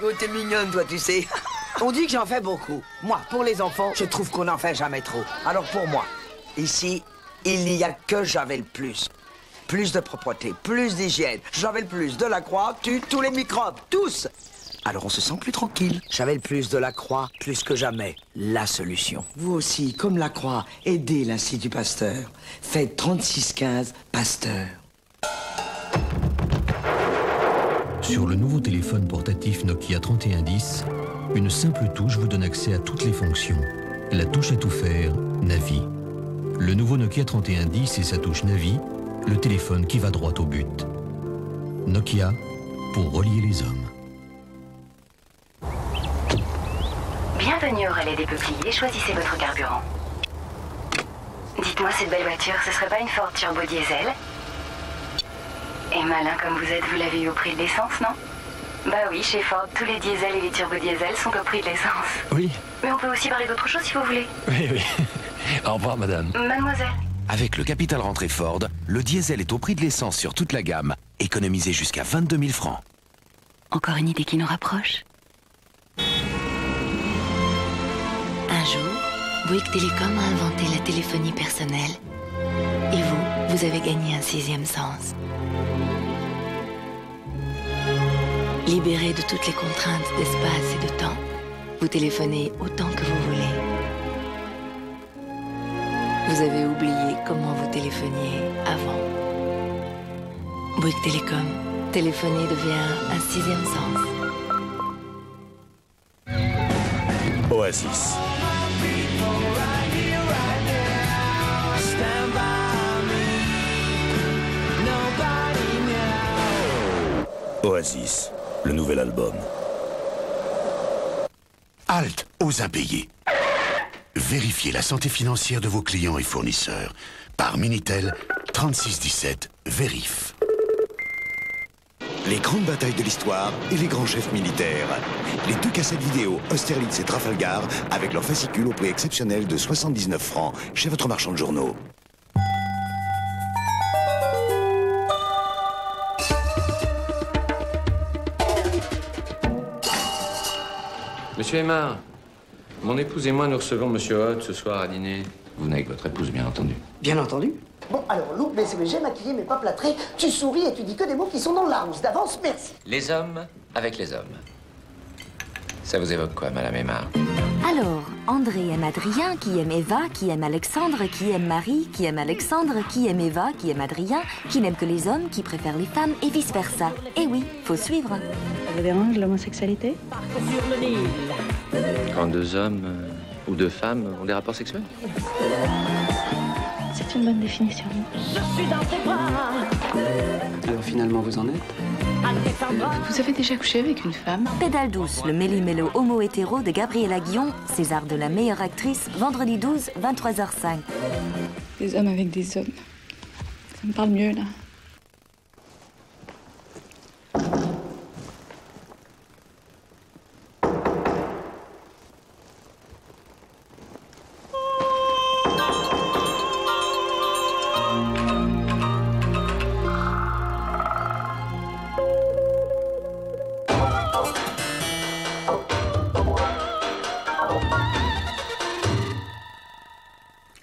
Oh, t'es mignonne, toi, tu sais. On dit que j'en fais beaucoup. Moi, pour les enfants, je trouve qu'on n'en fait jamais trop. Alors pour moi, ici, il n'y a que Javel Plus. Plus de propreté, plus d'hygiène. Javel Plus de la Croix tue tous les microbes, tous. Alors on se sent plus tranquille. Javel Plus de la Croix, plus que jamais, la solution. Vous aussi, comme la Croix, aidez l'Institut Pasteur. Faites 3615 Pasteur. Sur le nouveau téléphone portatif Nokia 3110, une simple touche vous donne accès à toutes les fonctions. La touche à tout faire, Navi. Le nouveau Nokia 3110 et sa touche Navi, le téléphone qui va droit au but. Nokia, pour relier les hommes. Bienvenue au relais des peupliers, choisissez votre carburant. Dites-moi, cette belle voiture, ce serait pas une Ford Turbo Diesel? Et malin comme vous êtes, vous l'avez eu au prix de l'essence, non? Bah oui, chez Ford, tous les diesels et les turbo diesels sont au prix de l'essence. Oui. Mais on peut aussi parler d'autre chose si vous voulez. Oui, oui. Au revoir, madame. Mademoiselle. Avec le capital rentrée Ford, le diesel est au prix de l'essence sur toute la gamme. Économisez jusqu'à 22 000 francs. Encore une idée qui nous rapproche. Un jour, Bouygues Télécom a inventé la téléphonie personnelle. Et vous avez gagné un 6e sens. Libéré de toutes les contraintes d'espace et de temps, vous téléphonez autant que vous voulez. Vous avez oublié comment vous téléphoniez avant. Bouygues Télécom, téléphoner devient un 6e sens. Oasis. Oasis, le nouvel album. Halte aux impayés. Vérifiez la santé financière de vos clients et fournisseurs. Par Minitel 3617 Vérif. Les grandes batailles de l'histoire et les grands chefs militaires. Les 2 cassettes vidéo Austerlitz et Trafalgar avec leur fascicule au prix exceptionnel de 79 francs chez votre marchand de journaux. Monsieur Aymar, mon épouse et moi nous recevons Monsieur Hott ce soir à dîner. Vous venez avec votre épouse, bien entendu. Bien entendu. Bon, alors, Lou, j'ai maquillé mais pas plâtré. Tu souris et tu dis que des mots qui sont dans le Larousse. D'avance, merci. Les hommes avec les hommes. Ça vous évoque quoi, Madame Aymar? Alors, André aime Adrien, qui aime Eva, qui aime Alexandre, qui aime Marie, qui aime Alexandre, qui aime Eva, qui aime Adrien, qui n'aime que les hommes, qui préfère les femmes, et vice-versa. Et oui, faut suivre. Ça vous dérange, l'homosexualité? Quand 2 hommes ou 2 femmes ont des rapports sexuels? C'est une bonne définition. Je suis dans tes bras. Alors finalement, vous en êtes? Vous avez déjà couché avec une femme? Pédale douce, le méli-mélo homo-hétéro de Gabriella Guillon, César de la meilleure actrice, vendredi 12, 23h05. Des hommes avec des hommes. Ça me parle mieux, là.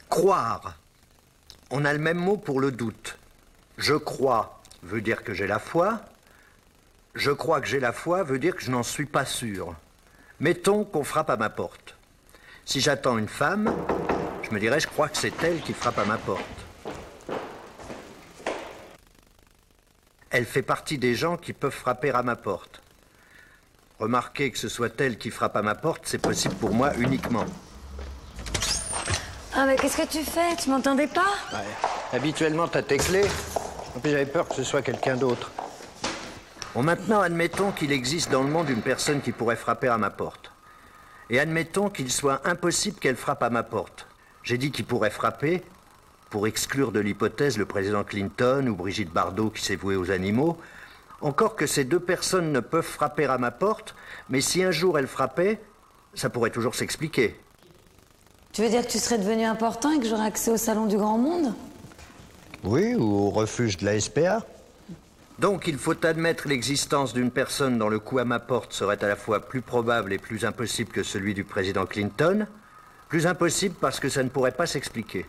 Croire. On a le même mot pour le doute. Je crois veut dire que j'ai la foi. Je crois que j'ai la foi veut dire que je n'en suis pas sûr. Mettons qu'on frappe à ma porte. Si j'attends une femme, je me dirais je crois que c'est elle qui frappe à ma porte. Elle fait partie des gens qui peuvent frapper à ma porte. Remarquez que ce soit elle qui frappe à ma porte, c'est possible pour moi uniquement. Ah mais qu'est-ce que tu fais? Tu m'entendais pas? Ouais. Habituellement, t'as tes clés. En plus, j'avais peur que ce soit quelqu'un d'autre. Bon, maintenant, admettons qu'il existe dans le monde une personne qui pourrait frapper à ma porte. Et admettons qu'il soit impossible qu'elle frappe à ma porte. J'ai dit qu'il pourrait frapper pour exclure de l'hypothèse le président Clinton ou Brigitte Bardot qui s'est vouée aux animaux. Encore que ces 2 personnes ne peuvent frapper à ma porte, mais si un jour elles frappaient, ça pourrait toujours s'expliquer. Tu veux dire que tu serais devenu important et que j'aurais accès au salon du grand monde? Oui, ou au refuge de la SPA. Donc il faut admettre l'existence d'une personne dont le coup à ma porte serait à la fois plus probable et plus impossible que celui du président Clinton. Plus impossible parce que ça ne pourrait pas s'expliquer.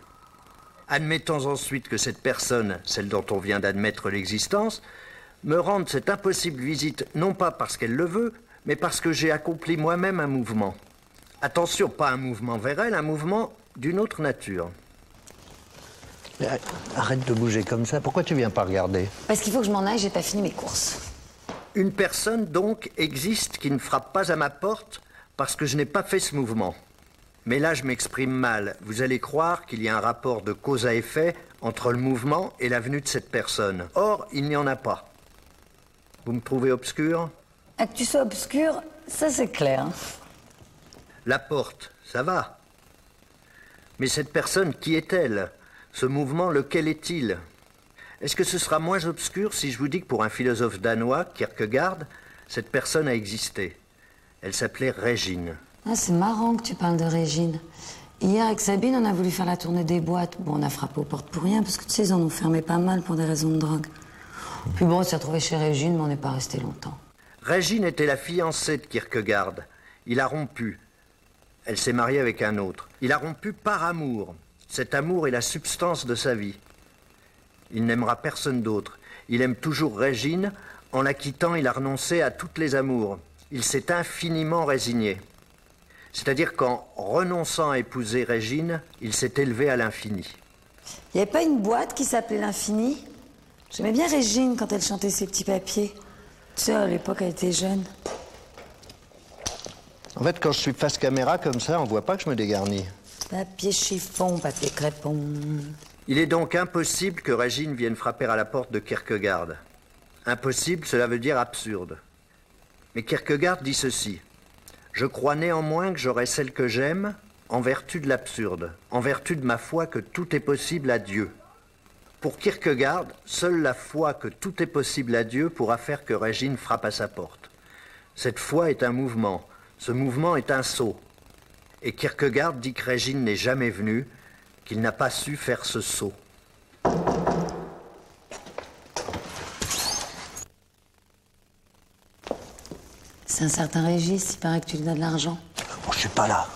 Admettons ensuite que cette personne, celle dont on vient d'admettre l'existence, me rende cette impossible visite non pas parce qu'elle le veut, mais parce que j'ai accompli moi-même un mouvement. Attention, pas un mouvement vers elle, un mouvement d'une autre nature. Mais arrête de bouger comme ça, pourquoi tu viens pas regarder? Parce qu'il faut que je m'en aille, j'ai pas fini mes courses. Une personne donc existe qui ne frappe pas à ma porte parce que je n'ai pas fait ce mouvement. Mais là, je m'exprime mal. Vous allez croire qu'il y a un rapport de cause à effet entre le mouvement et la venue de cette personne. Or, il n'y en a pas. Vous me trouvez obscur? Ah, que tu sois obscur, ça c'est clair. La porte, ça va. Mais cette personne, qui est-elle? Ce mouvement, lequel est-il? Est-ce que ce sera moins obscur si je vous dis que pour un philosophe danois, Kierkegaard, cette personne a existé? Elle s'appelait Régine. Ah, c'est marrant que tu parles de Régine. Hier, avec Sabine, on a voulu faire la tournée des boîtes. Bon, on a frappé aux portes pour rien, parce que tu sais, ils en ont fermé pas mal pour des raisons de drogue. Puis bon, on s'est retrouvé chez Régine, mais on n'est pas resté longtemps. Régine était la fiancée de Kierkegaard. Il a rompu. Elle s'est mariée avec un autre. Il a rompu par amour. Cet amour est la substance de sa vie. Il n'aimera personne d'autre. Il aime toujours Régine. En la quittant, il a renoncé à toutes les amours. Il s'est infiniment résigné. C'est-à-dire qu'en renonçant à épouser Régine, il s'est élevé à l'infini. Il n'y avait pas une boîte qui s'appelait l'Infini? J'aimais bien Régine quand elle chantait ses petits papiers. Tu sais, à l'époque, elle était jeune. En fait, quand je suis face caméra comme ça, on voit pas que je me dégarnis. Papier chiffon, papier crépon. Il est donc impossible que Régine vienne frapper à la porte de Kierkegaard. Impossible, cela veut dire absurde. Mais Kierkegaard dit ceci. Je crois néanmoins que j'aurai celle que j'aime en vertu de l'absurde, en vertu de ma foi que tout est possible à Dieu. Pour Kierkegaard, seule la foi que tout est possible à Dieu pourra faire que Régine frappe à sa porte. Cette foi est un mouvement, ce mouvement est un saut. Et Kierkegaard dit que Régine n'est jamais venue, qu'il n'a pas su faire ce saut. C'est un certain Régis, il paraît que tu lui donnes de l'argent. Bon, je suis pas là.